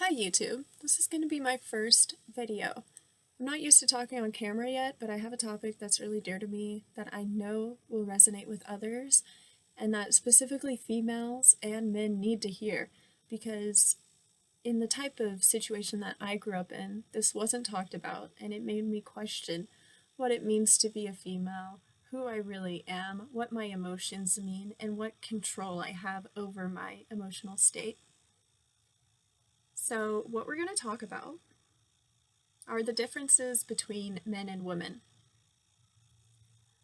Hi YouTube, this is going to be my first video. I'm not used to talking on camera yet, but I have a topic that's really dear to me that I know will resonate with others, and that specifically females and men need to hear, because in the type of situation that I grew up in, this wasn't talked about, and it made me question what it means to be a female, who I really am, what my emotions mean, and what control I have over my emotional state. So what we're going to talk about are the differences between men and women.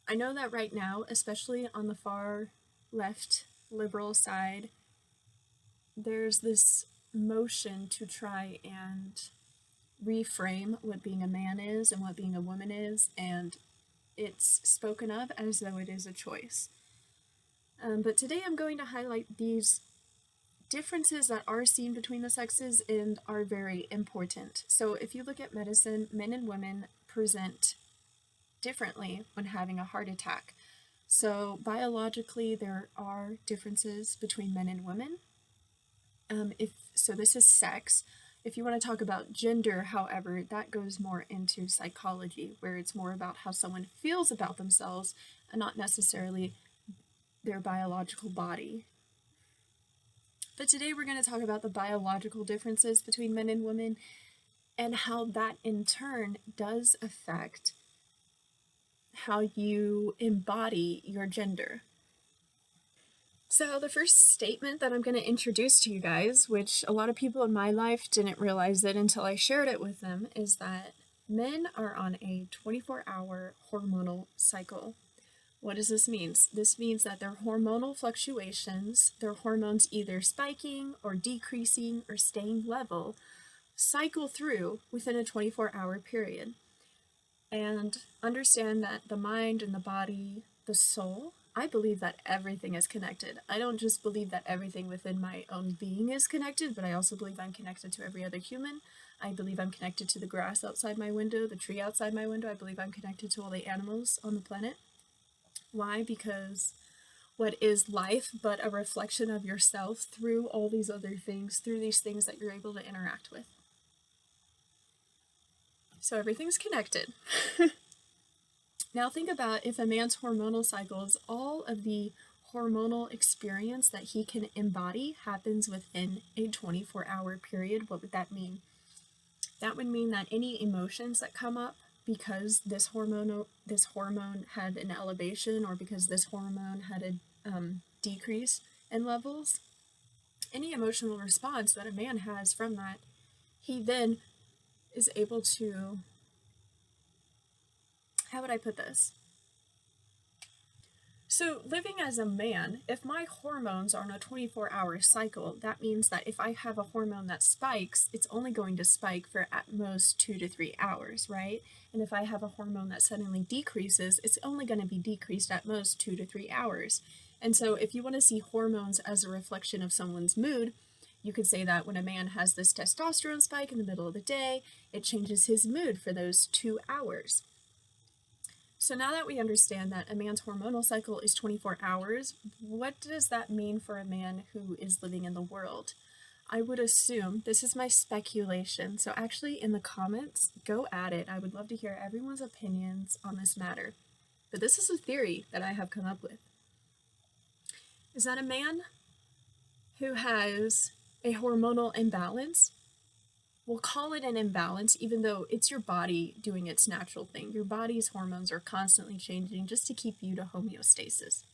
I know that right now, especially on the far left liberal side, there's this motion to try and reframe what being a man is and what being a woman is, and it's spoken of as though it is a choice. But today I'm going to highlight these differences that are seen between the sexes and are very important. So if you look at medicine, men and women present differently when having a heart attack. So biologically there are differences between men and women. So this is sex. If you want to talk about gender, however, that goes more into psychology, where it's more about how someone feels about themselves and not necessarily their biological body. But today we're going to talk about the biological differences between men and women and how that in turn does affect how you embody your gender. So the first statement that I'm going to introduce to you guys, which a lot of people in my life didn't realize it until I shared it with them, is that men are on a 24-hour hormonal cycle. What does this mean? This means that their hormonal fluctuations, their hormones either spiking or decreasing or staying level, cycle through within a 24-hour period. And understand that the mind and the body, the soul, I believe that everything is connected. I don't just believe that everything within my own being is connected, but I also believe I'm connected to every other human. I believe I'm connected to the grass outside my window, the tree outside my window. I believe I'm connected to all the animals on the planet. Why? Because what is life but a reflection of yourself through all these other things, through these things that you're able to interact with. So everything's connected. Now think about if a man's hormonal cycles, all of the hormonal experience that he can embody happens within a 24-hour period. What would that mean? That would mean that any emotions that come up because this hormone had an elevation, or because this hormone had a decrease in levels, any emotional response that a man has from that, he then is able to, how would I put this? So living as a man, if my hormones are on a 24-hour cycle, that means that if I have a hormone that spikes, it's only going to spike for at most 2 to 3 hours, right? And if I have a hormone that suddenly decreases, it's only going to be decreased at most 2 to 3 hours. And so if you want to see hormones as a reflection of someone's mood, you could say that when a man has this testosterone spike in the middle of the day, it changes his mood for those 2 hours. So now that we understand that a man's hormonal cycle is 24 hours, what does that mean for a man who is living in the world? I would assume, this is my speculation, so actually in the comments, go at it. I would love to hear everyone's opinions on this matter. But this is a theory that I have come up with. Is that a man who has a hormonal imbalance, we'll call it an imbalance, even though it's your body doing its natural thing. Your body's hormones are constantly changing just to keep you to homeostasis.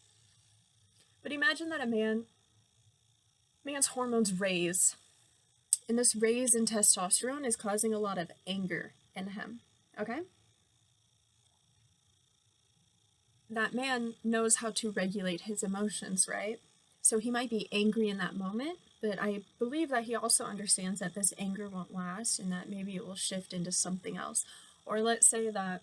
But imagine that a man's hormones raise, and this raise in testosterone is causing a lot of anger in him, okay? That man knows how to regulate his emotions, right? So he might be angry in that moment, but I believe that he also understands that this anger won't last and that maybe it will shift into something else. Or let's say that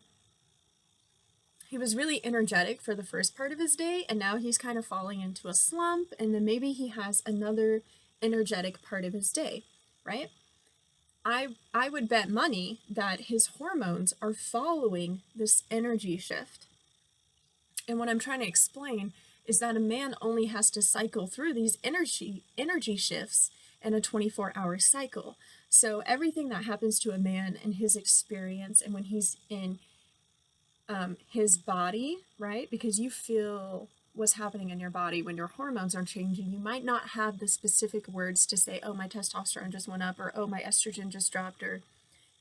he was really energetic for the first part of his day and now he's kind of falling into a slump, and then maybe he has another energetic part of his day, right? I would bet money that his hormones are following this energy shift. And what I'm trying to explain is that a man only has to cycle through these energy shifts and a 24-hour cycle. So everything that happens to a man in his experience and when he's in his body, right? Because you feel what's happening in your body when your hormones are changing. You might not have the specific words to say, oh, my testosterone just went up, or oh, my estrogen just dropped, or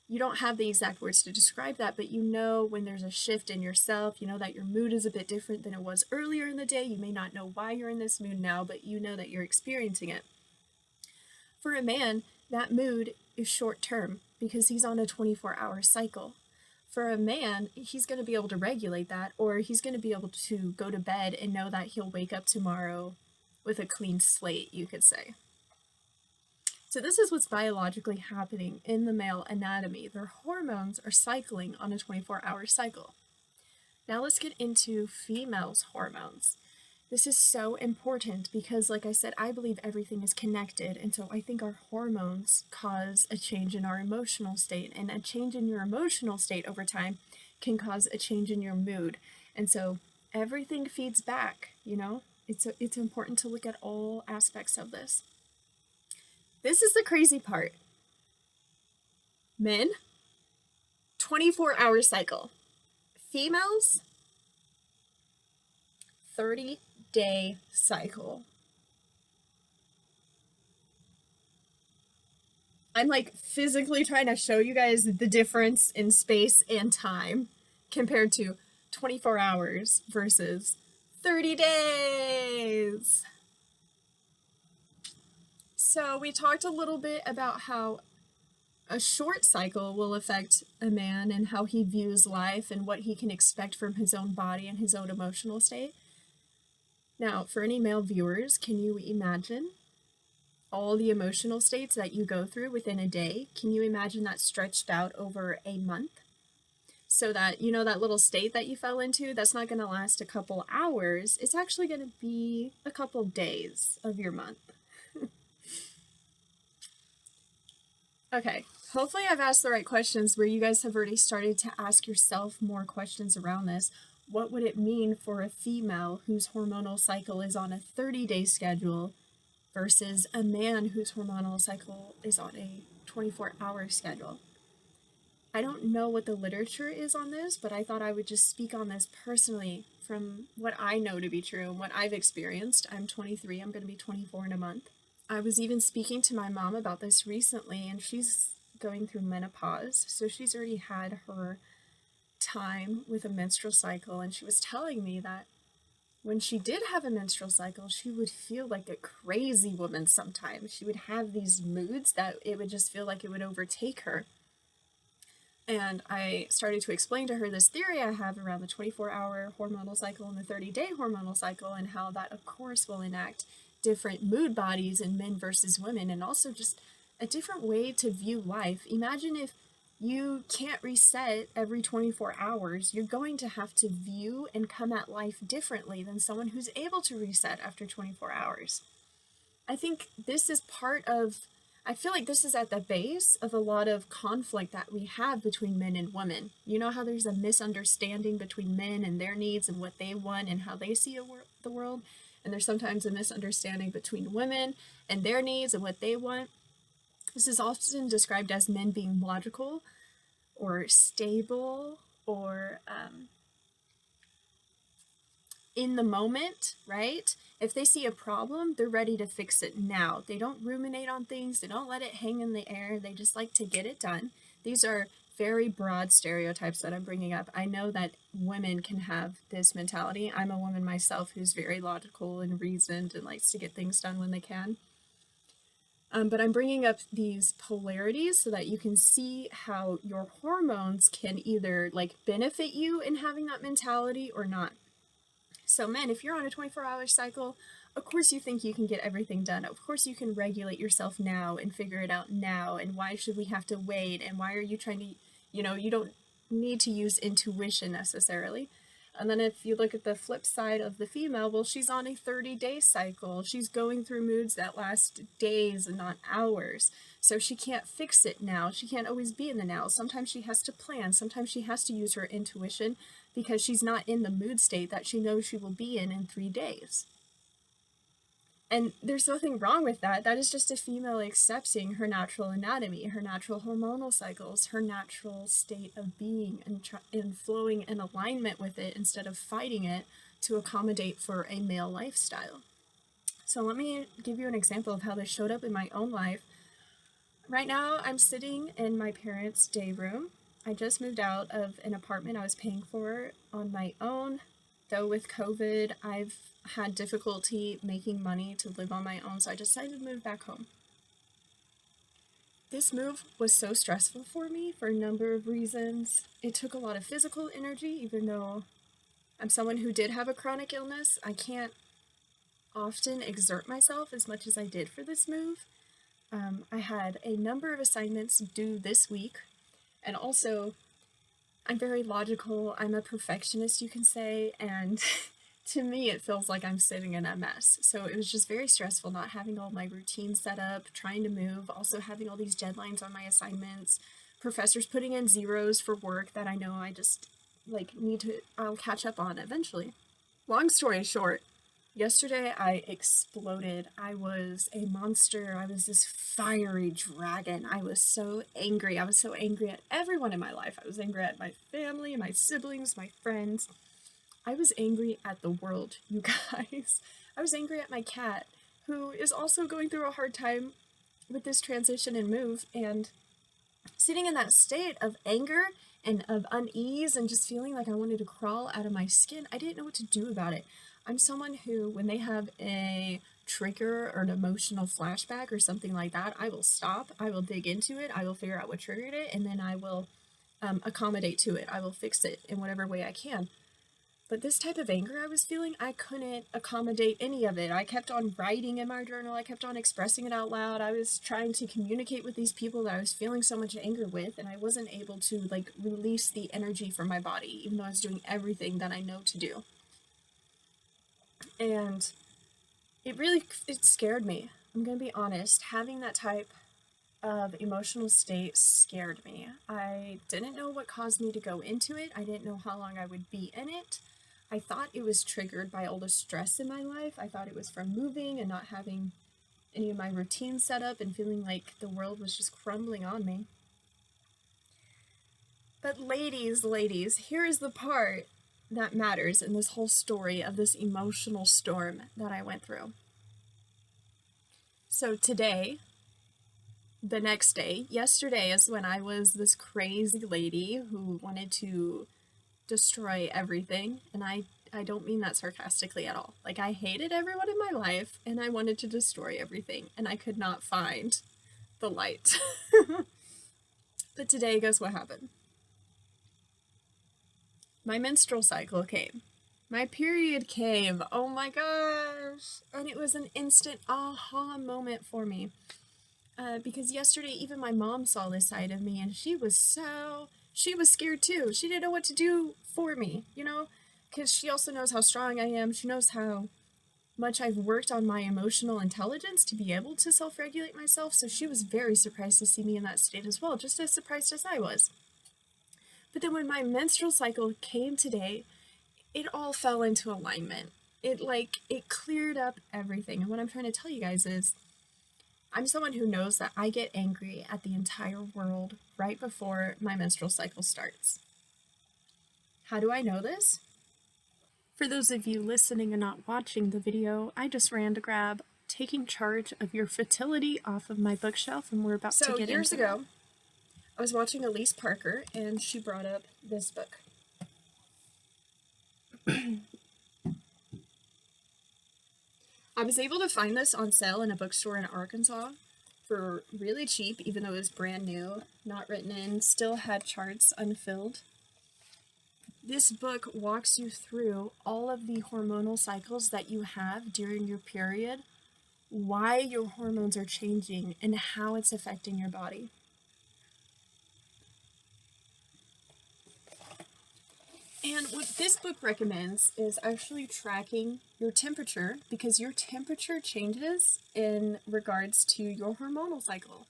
you don't have the exact words to describe that, but you know when there's a shift in yourself, you know that your mood is a bit different than it was earlier in the day. You may not know why you're in this mood now, but you know that you're experiencing it. For a man, that mood is short term because he's on a 24-hour cycle. For a man, he's going to be able to regulate that, or he's going to be able to go to bed and know that he'll wake up tomorrow with a clean slate, you could say. So this is what's biologically happening in the male anatomy. Their hormones are cycling on a 24-hour cycle. Now let's get into females' hormones. This is so important because, like I said, I believe everything is connected, and so I think our hormones cause a change in our emotional state, and a change in your emotional state over time can cause a change in your mood. And so everything feeds back, you know? It's important to look at all aspects of this. This is the crazy part. Men, 24-hour cycle. Females, 30-day cycle. I'm like physically trying to show you guys the difference in space and time compared to 24 hours versus 30 days. So we talked a little bit about how a short cycle will affect a man and how he views life and what he can expect from his own body and his own emotional state. Now, for any male viewers, can you imagine all the emotional states that you go through within a day? Can you imagine that stretched out over a month? So that, you know, that little state that you fell into, that's not going to last a couple hours. It's actually going to be a couple days of your month. Okay, hopefully I've asked the right questions where you guys have already started to ask yourself more questions around this. What would it mean for a female whose hormonal cycle is on a 30-day schedule versus a man whose hormonal cycle is on a 24-hour schedule? I don't know what the literature is on this, but I thought I would just speak on this personally from what I know to be true and what I've experienced. I'm 23, I'm going to be 24 in a month. I was even speaking to my mom about this recently, and she's going through menopause, so she's already had her time with a menstrual cycle, and she was telling me that when she did have a menstrual cycle, she would feel like a crazy woman sometimes. She would have these moods that it would just feel like it would overtake her. And I started to explain to her this theory I have around the 24-hour hormonal cycle and the 30-day hormonal cycle, and how that, of course, will enact different mood bodies in men versus women, and also just a different way to view life. Imagine if you can't reset every 24 hours, you're going to have to view and come at life differently than someone who's able to reset after 24 hours. I think this is I feel like this is at the base of a lot of conflict that we have between men and women. You know how there's a misunderstanding between men and their needs and what they want and how they see the world? And there's sometimes a misunderstanding between women and their needs and what they want. This is often described as men being logical or stable or in the moment, right? If they see a problem, they're ready to fix it now. They don't ruminate on things. They don't let it hang in the air. They just like to get it done. These are very broad stereotypes that I'm bringing up. I know that women can have this mentality. I'm a woman myself who's very logical and reasoned and likes to get things done when they can. But I'm bringing up these polarities so that you can see how your hormones can either benefit you in having that mentality or not. So men, if you're on a 24-hour cycle, of course you think you can get everything done. Of course you can regulate yourself now and figure it out now. And why should we have to wait? And why are you trying to, you don't need to use intuition necessarily. And then if you look at the flip side of the female, well, she's on a 30-day cycle. She's going through moods that last days and not hours. So she can't fix it now. She can't always be in the now. Sometimes she has to plan. Sometimes she has to use her intuition because she's not in the mood state that she knows she will be in 3 days. And there's nothing wrong with that. That is just a female accepting her natural anatomy, her natural hormonal cycles, her natural state of being, and flowing in alignment with it instead of fighting it to accommodate for a male lifestyle. So let me give you an example of how this showed up in my own life. Right now, I'm sitting in my parents' day room. I just moved out of an apartment I was paying for on my own. Though with COVID, I've had difficulty making money to live on my own, so I decided to move back home. This move was so stressful for me for a number of reasons. It took a lot of physical energy, even though I'm someone who did have a chronic illness. I can't often exert myself as much as I did for this move. I had a number of assignments due this week, and also I'm very logical. I'm a perfectionist, you can say, and to me it feels like I'm sitting in a mess. So it was just very stressful not having all my routines set up, trying to move, also having all these deadlines on my assignments, professors putting in zeros for work that I know I just I'll catch up on eventually. Long story short, yesterday I exploded. I was a monster. I was this fiery dragon. I was so angry. I was so angry at everyone in my life. I was angry at my family, my siblings, my friends. I was angry at the world, you guys. I was angry at my cat, who is also going through a hard time with this transition and move, and sitting in that state of anger and of unease and just feeling like I wanted to crawl out of my skin. I didn't know what to do about it. I'm someone who, when they have a trigger or an emotional flashback or something like that, I will stop, I will dig into it, I will figure out what triggered it, and then I will accommodate to it. I will fix it in whatever way I can. But this type of anger I was feeling, I couldn't accommodate any of it. I kept on writing in my journal. I kept on expressing it out loud. I was trying to communicate with these people that I was feeling so much anger with, and I wasn't able to release the energy from my body, even though I was doing everything that I know to do. And it scared me. I'm going to be honest. Having that type of emotional state scared me. I didn't know what caused me to go into it. I didn't know how long I would be in it. I thought it was triggered by all the stress in my life. I thought it was from moving and not having any of my routines set up and feeling like the world was just crumbling on me. But ladies, here is the part that matters in this whole story of this emotional storm that I went through. So today, the next day, yesterday is when I was this crazy lady who wanted to destroy everything, and I don't mean that sarcastically at all. I hated everyone in my life, and I wanted to destroy everything, and I could not find the light. But today, guess what happened? My menstrual cycle came. My period came. Oh my gosh! And it was an instant aha moment for me. Because yesterday, even my mom saw this side of me, and she was scared too. She didn't know what to do for me, because she also knows how strong I am. She knows how much I've worked on my emotional intelligence to be able to self-regulate myself. So she was very surprised to see me in that state as well, just as surprised as I was. But then when my menstrual cycle came today, it all fell into alignment. It cleared up everything. And what I'm trying to tell you guys is, I'm someone who knows that I get angry at the entire world right before my menstrual cycle starts. How do I know this? For those of you listening and not watching the video, I just ran to grab Taking Charge of Your Fertility off of my bookshelf, and we're about to get into it. So years ago, I was watching Elise Parker, and she brought up this book. I was able to find this on sale in a bookstore in Arkansas for really cheap, even though it was brand new, not written in, still had charts unfilled. This book walks you through all of the hormonal cycles that you have during your period, why your hormones are changing, and how it's affecting your body. And what this book recommends is actually tracking your temperature, because your temperature changes in regards to your hormonal cycle.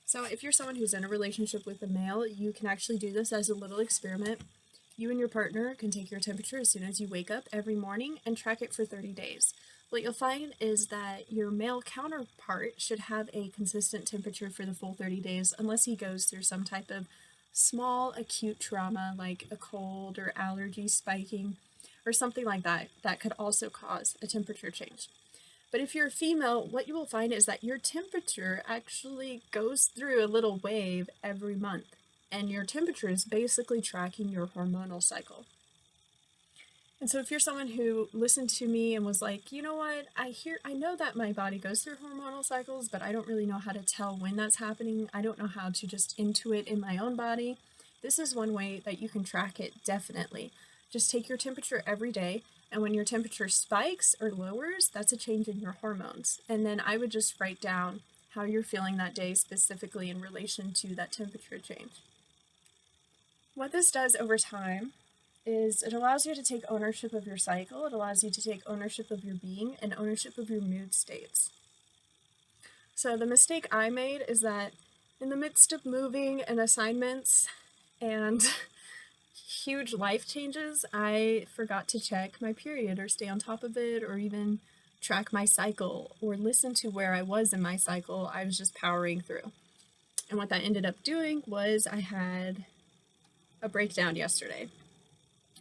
So if you're someone who's in a relationship with a male, you can actually do this as a little experiment. You and your partner can take your temperature as soon as you wake up every morning and track it for 30 days. what you'll find is that your male counterpart should have a consistent temperature for the full 30 days unless he goes through some type of small acute trauma like a cold or allergy spiking or something like that that could also cause a temperature change. But if you're a female, what you will find is that your temperature actually goes through a little wave every month, and your temperature is basically tracking your hormonal cycle. And so if you're someone who listened to me and was like, you know what, I know that my body goes through hormonal cycles, but I don't really know how to tell when that's happening. I don't know how to just intuit in my own body. This is one way that you can track it, definitely. Just take your temperature every day, and when your temperature spikes or lowers, that's a change in your hormones. And then I would just write down how you're feeling that day specifically in relation to that temperature change. What this does over time is it allows you to take ownership of your cycle, it allows you to take ownership of your being, and ownership of your mood states. So the mistake I made is that in the midst of moving and assignments and huge life changes, I forgot to check my period or stay on top of it or even track my cycle or listen to where I was in my cycle. I was just powering through. And what that ended up doing was I had a breakdown yesterday.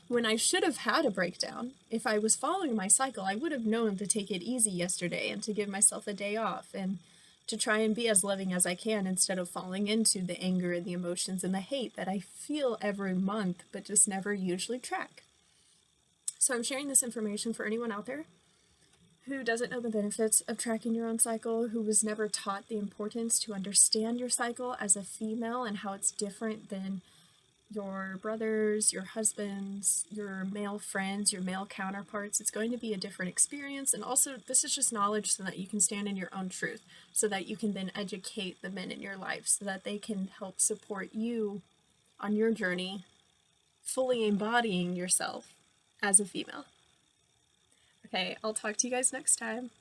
When I should have had a breakdown, if I was following my cycle, I would have known to take it easy yesterday and to give myself a day off and to try and be as loving as I can instead of falling into the anger and the emotions and the hate that I feel every month but just never usually track. So I'm sharing this information for anyone out there who doesn't know the benefits of tracking your own cycle, who was never taught the importance to understand your cycle as a female and how it's different than your brothers, your husbands, your male friends, your male counterparts. It's going to be a different experience. And also, this is just knowledge so that you can stand in your own truth, so that you can then educate the men in your life, so that they can help support you on your journey, fully embodying yourself as a female. Okay, I'll talk to you guys next time.